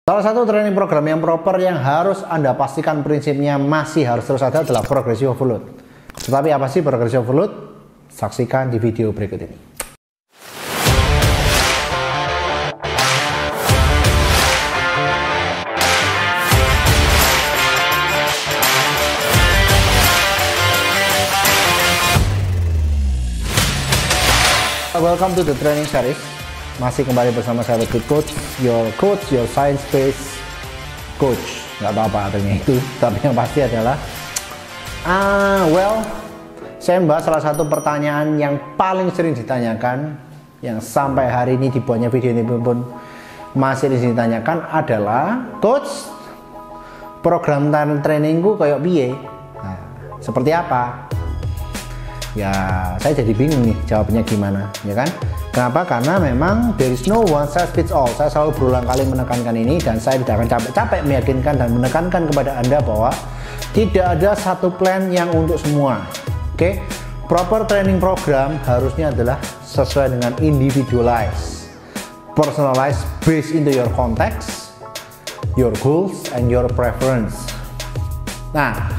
Salah satu training program yang proper yang harus Anda pastikan prinsipnya masih harus terus ada adalah progressive overload. Tetapi apa sih progressive overload? Saksikan di video berikut ini. Welcome to the training series. Masih kembali bersama saya Good Coach, your science-based coach. Nggak apa-apa artinya itu, tapi yang pasti adalah saya membahas salah satu pertanyaan yang paling sering ditanyakan, yang sampai hari ini dibuatnya video ini pun masih ditanyakan adalah, Coach, program trainingku kayak piye? Nah, seperti apa? Ya, saya jadi bingung nih jawabnya gimana, ya kan? Kenapa? Karena memang there is no one size fits all. Saya selalu berulang kali menekankan ini, dan saya tidak akan capek-capek meyakinkan dan menekankan kepada Anda bahwa tidak ada satu plan yang untuk semua. Oke? Proper training program harusnya adalah sesuai dengan individualized, personalized, based into your context, your goals, and your preference. Nah,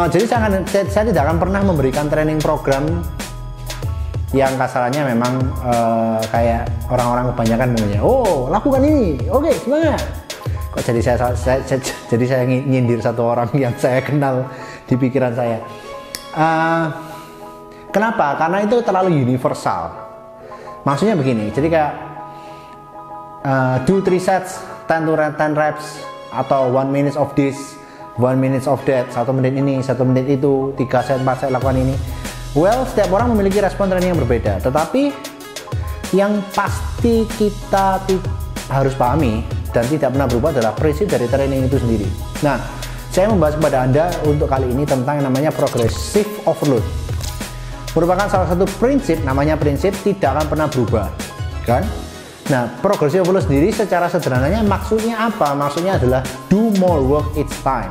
jadi saya tidak akan pernah memberikan training program yang kasarannya memang kayak orang-orang kebanyakan namanya, oh lakukan ini, oke semangat. Kok jadi saya nyindir satu orang yang saya kenal di pikiran saya. Kenapa? Karena itu terlalu universal. Maksudnya begini, jadi kayak do 3 sets 10 to 10 reps, atau 1 minute of this, 1 minute of that, 1 menit ini, 1 menit itu, 3 set, 4 set lakukan ini. Well, setiap orang memiliki respon training yang berbeda, tetapi yang pasti kita harus pahami dan tidak pernah berubah adalah prinsip dari training itu sendiri. Nah, saya membahas kepada Anda untuk kali ini tentang yang namanya progressive overload. Merupakan salah satu prinsip, namanya prinsip tidak akan pernah berubah, kan? Nah, progressive overload sendiri secara sederhananya maksudnya apa? Maksudnya adalah do more work each time.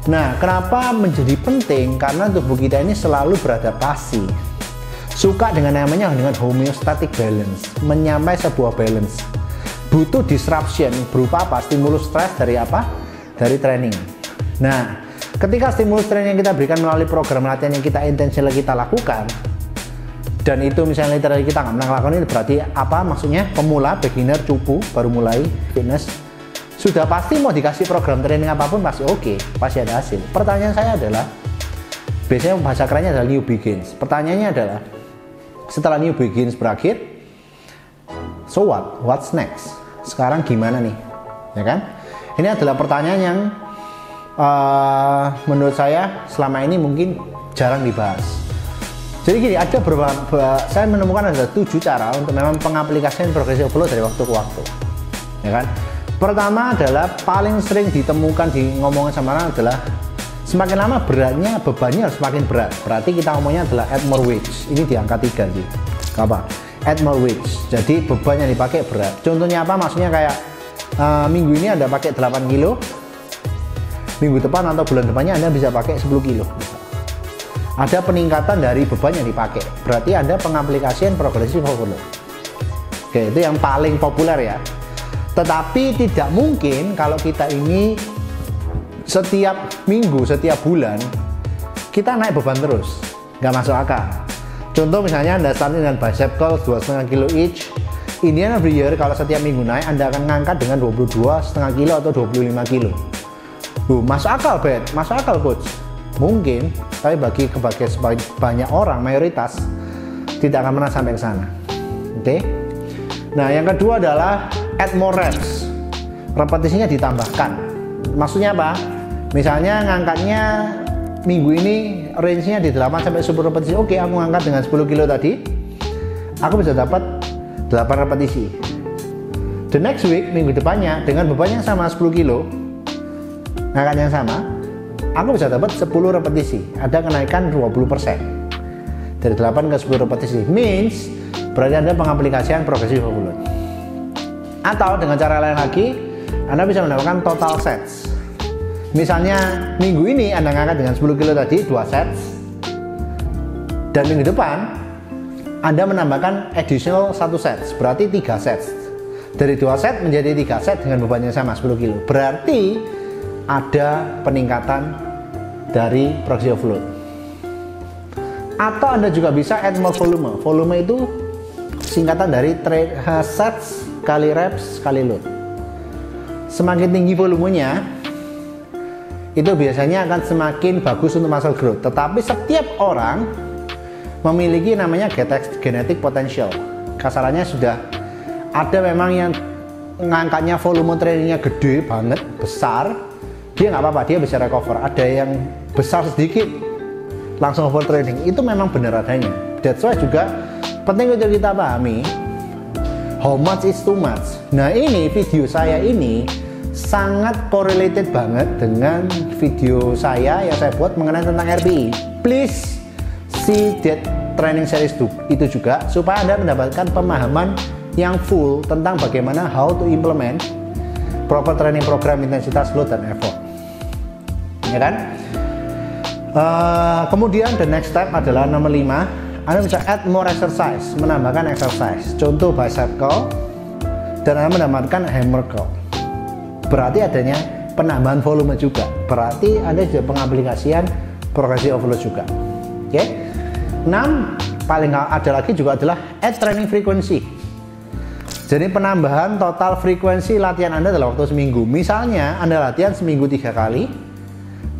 Nah, kenapa menjadi penting? Karena tubuh kita ini selalu beradaptasi, suka dengan namanya dengan homeostatic balance, menyamai sebuah balance, butuh disruption berupa apa? Stimulus stres dari apa? Dari training. Nah, ketika stimulus training yang kita berikan melalui program latihan yang kita intentional kita lakukan, dan itu misalnya literally kita nggak pernah lakukan, ini berarti apa? Maksudnya pemula, beginner, cupu, baru mulai fitness, sudah pasti mau dikasih program training apapun pasti oke, pasti ada hasil. Pertanyaan saya adalah, biasanya bahasa kerennya adalah new begins. Pertanyaannya adalah, setelah new begins berakhir, so what? What's next? Sekarang gimana nih? Ya kan? Ini adalah pertanyaan yang menurut saya selama ini mungkin jarang dibahas. Jadi gini, ada saya menemukan ada 7 cara untuk memang pengaplikasian progressive overload dari waktu ke waktu, ya kan? Pertama adalah paling sering ditemukan di ngomongan sama orang adalah semakin lama beratnya, bebannya harus semakin berat. Berarti kita ngomongnya adalah add more weight. Ini di angka 3 sih. Apa? Add more weight. Jadi beban yang dipakai berat. Contohnya apa? Maksudnya kayak minggu ini Anda pakai 8 kilo, minggu depan atau bulan depannya Anda bisa pakai 10 kilo. Ada peningkatan dari beban yang dipakai. Berarti ada pengaplikasian progressive overload. Oke, itu yang paling populer ya. Tetapi tidak mungkin kalau kita ini setiap minggu, setiap bulan kita naik beban terus, nggak masuk akal. Contoh misalnya Anda start dengan bicep curl 2,5 kilo each, in the end of the year kalau setiap minggu naik Anda akan ngangkat dengan 22,5 kilo atau 25 kilo. Masuk akal, Bet? Masuk akal, Coach? Mungkin, tapi bagi banyak orang, mayoritas tidak akan pernah sampai ke sana. Oke? Nah, yang kedua adalah add more reps. Repetisinya ditambahkan. Maksudnya apa? Misalnya ngangkatnya minggu ini range-nya di 8 sampai 10 repetisi. Oke, aku ngangkat dengan 10 kilo tadi, aku bisa dapat 8 repetisi. The next week, minggu depannya dengan beban yang sama 10 kilo, ngangkat yang sama, aku bisa dapat 10 repetisi. Ada kenaikan 20%. Dari 8 ke 10 repetisi. Means berarti ada pengaplikasian progressive overload. Atau dengan cara lain lagi, Anda bisa mendapatkan total sets. Misalnya minggu ini Anda ngangkat dengan 10 kilo tadi 2 sets, dan minggu depan Anda menambahkan additional 1 sets, berarti 3 sets. Dari 2 set menjadi 3 set dengan beban yang sama 10 kilo. Berarti ada peningkatan dari progressive overload. Atau Anda juga bisa add more volume. Volume itu singkatan dari sets kali reps kali load. Semakin tinggi volumenya, itu biasanya akan semakin bagus untuk muscle growth. Tetapi setiap orang memiliki namanya genetic potential. Kasarannya sudah ada memang yang ngangkatnya volume trainingnya gede banget, besar, dia nggak apa-apa, dia bisa recover. Ada yang besar sedikit langsung overtraining, itu memang benar adanya. That's why juga penting untuk kita pahami how much is too much. Nah, ini video saya ini sangat correlated banget dengan video saya yang saya buat mengenai tentang RPI. Please see that training series itu juga supaya Anda mendapatkan pemahaman yang full tentang bagaimana how to implement proper training program intensitas, load, dan effort, ya kan? Kemudian the next step adalah nomor 5, Anda bisa add more exercise, menambahkan exercise. Contoh bicep curl, dan Anda menambahkan hammer curl. Berarti adanya penambahan volume juga. Berarti Anda juga pengaplikasian progressive overload juga. Oke? Okay? 6, paling ada lagi juga adalah add training frequency. Jadi penambahan total frekuensi latihan Anda dalam waktu seminggu. Misalnya Anda latihan seminggu 3 kali,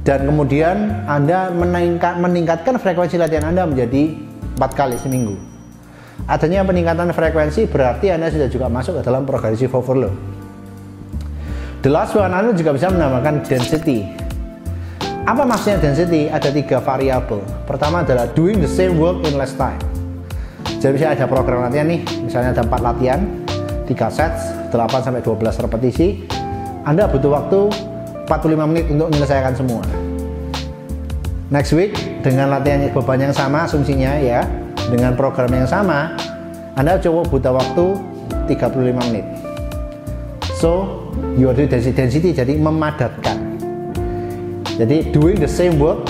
dan kemudian Anda meningkatkan frekuensi latihan Anda menjadi 4 kali seminggu. Adanya peningkatan frekuensi berarti Anda sudah juga masuk ke dalam progressive overload. The last one, Anda juga bisa menambahkan density. Apa maksudnya density? Ada 3 variabel. Pertama adalah doing the same work in less time. Jadi misalnya ada program latihan nih, misalnya ada 4 latihan, 3 sets, 8-12 repetisi. Anda butuh waktu 45 menit untuk menyelesaikan semua. Next week dengan latihan beban yang sama, asumsinya ya, dengan program yang sama, Anda coba butuh waktu 35 menit. So, your density jadi memadatkan. Jadi doing the same work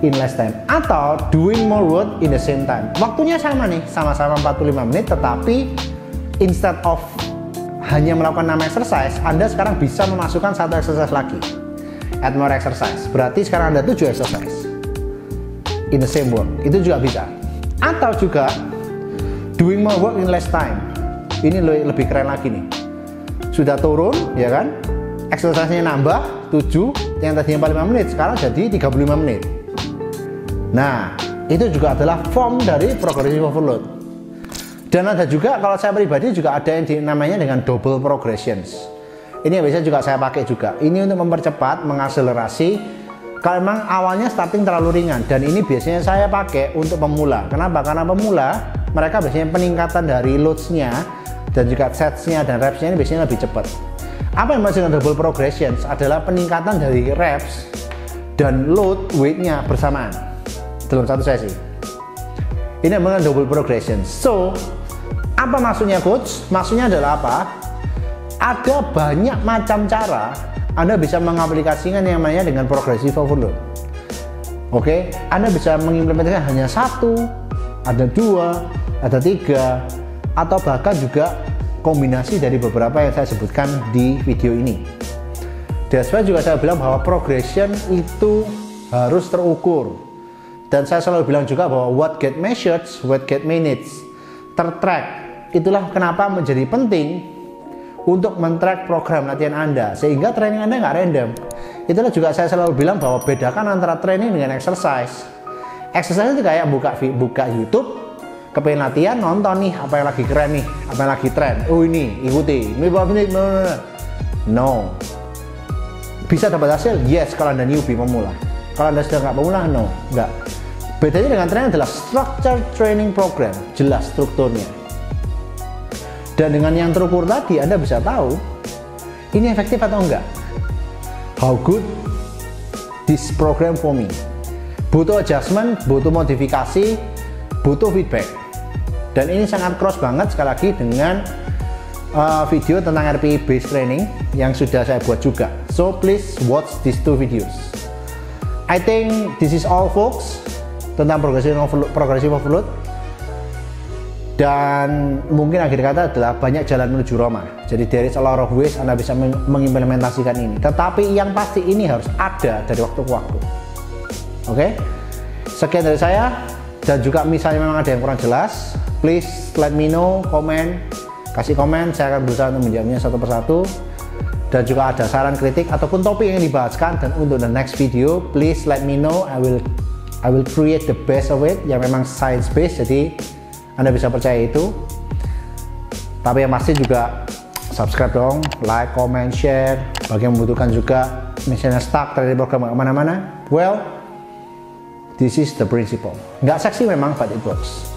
in less time, atau doing more work in the same time. Waktunya sama nih, sama-sama 45 menit, tetapi instead of hanya melakukan 6 exercise, Anda sekarang bisa memasukkan 1 exercise lagi. Add more exercise. Berarti sekarang ada 7 exercise in the same work. Itu juga bisa. Atau juga doing more work in less time. Ini lebih keren lagi nih. Sudah turun, ya kan? Exercise-nya nambah 7, yang tadinya 45 menit sekarang jadi 35 menit. Nah, itu juga adalah form dari progressive overload. Dan ada juga, kalau saya pribadi juga ada yang namanya dengan double progressions. Ini yang biasa juga saya pakai juga. Ini untuk mempercepat, mengakselerasi. Kalau memang awalnya starting terlalu ringan, dan ini biasanya saya pakai untuk pemula. Kenapa? Karena pemula mereka biasanya peningkatan dari loads-nya dan juga sets-nya dan reps-nya ini biasanya lebih cepat. Apa yang dimaksud dengan double progressions? Adalah peningkatan dari reps dan load weight-nya bersamaan dalam satu sesi. Ini namanya double progression. So, apa maksudnya coach? Maksudnya adalah apa? Ada banyak macam cara Anda bisa mengaplikasikan yang namanya dengan progressive overload. Oke, Anda bisa mengimplementasikan hanya 1, ada 2, ada 3, atau bahkan juga kombinasi dari beberapa yang saya sebutkan di video ini. That's why juga saya bilang bahwa progression itu harus terukur. Dan saya selalu bilang juga bahwa what get measured, what get managed, tertrack. Itulah kenapa menjadi penting untuk men-track program latihan Anda, sehingga training Anda nggak random. Itulah juga saya selalu bilang bahwa bedakan antara training dengan exercise. Exercise itu kayak buka YouTube, kepengen latihan, nonton nih apa yang lagi keren nih, apa yang lagi tren. Oh ini, ikuti. No. Bisa dapat hasil? Yes, kalau Anda newbie, pemula. Kalau Anda sudah nggak pemula, no, nggak. Bedanya dengan training adalah structure training program, jelas strukturnya. Dan dengan yang terukur tadi, Anda bisa tahu ini efektif atau enggak. How good this program for me. Butuh adjustment, butuh modifikasi, butuh feedback. Dan ini sangat cross banget sekali lagi dengan video tentang RPI based training yang sudah saya buat juga. So please watch these 2 videos. I think this is all folks tentang progressive overload. Dan mungkin akhir kata adalah banyak jalan menuju Roma. Jadi there is a lot of ways Anda bisa mengimplementasikan ini. Tetapi yang pasti ini harus ada dari waktu ke waktu. Oke? Sekian dari saya. Dan juga misalnya memang ada yang kurang jelas, please let me know, kasih komen, saya akan berusaha untuk menjawabnya satu persatu. Dan juga ada saran, kritik ataupun topik yang dibahaskan, dan untuk the next video please let me know. I will create the best of it yang memang science based, jadi Anda bisa percaya itu. Tapi yang pasti juga subscribe dong, like, comment, share. Bagi yang membutuhkan juga misalnya stuck dari program kemana-mana, well, this is the principle. Nggak seksi memang, but it works.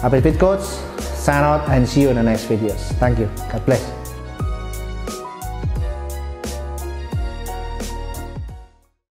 Update Coach, sign out and see you in the next videos. Thank you. God bless.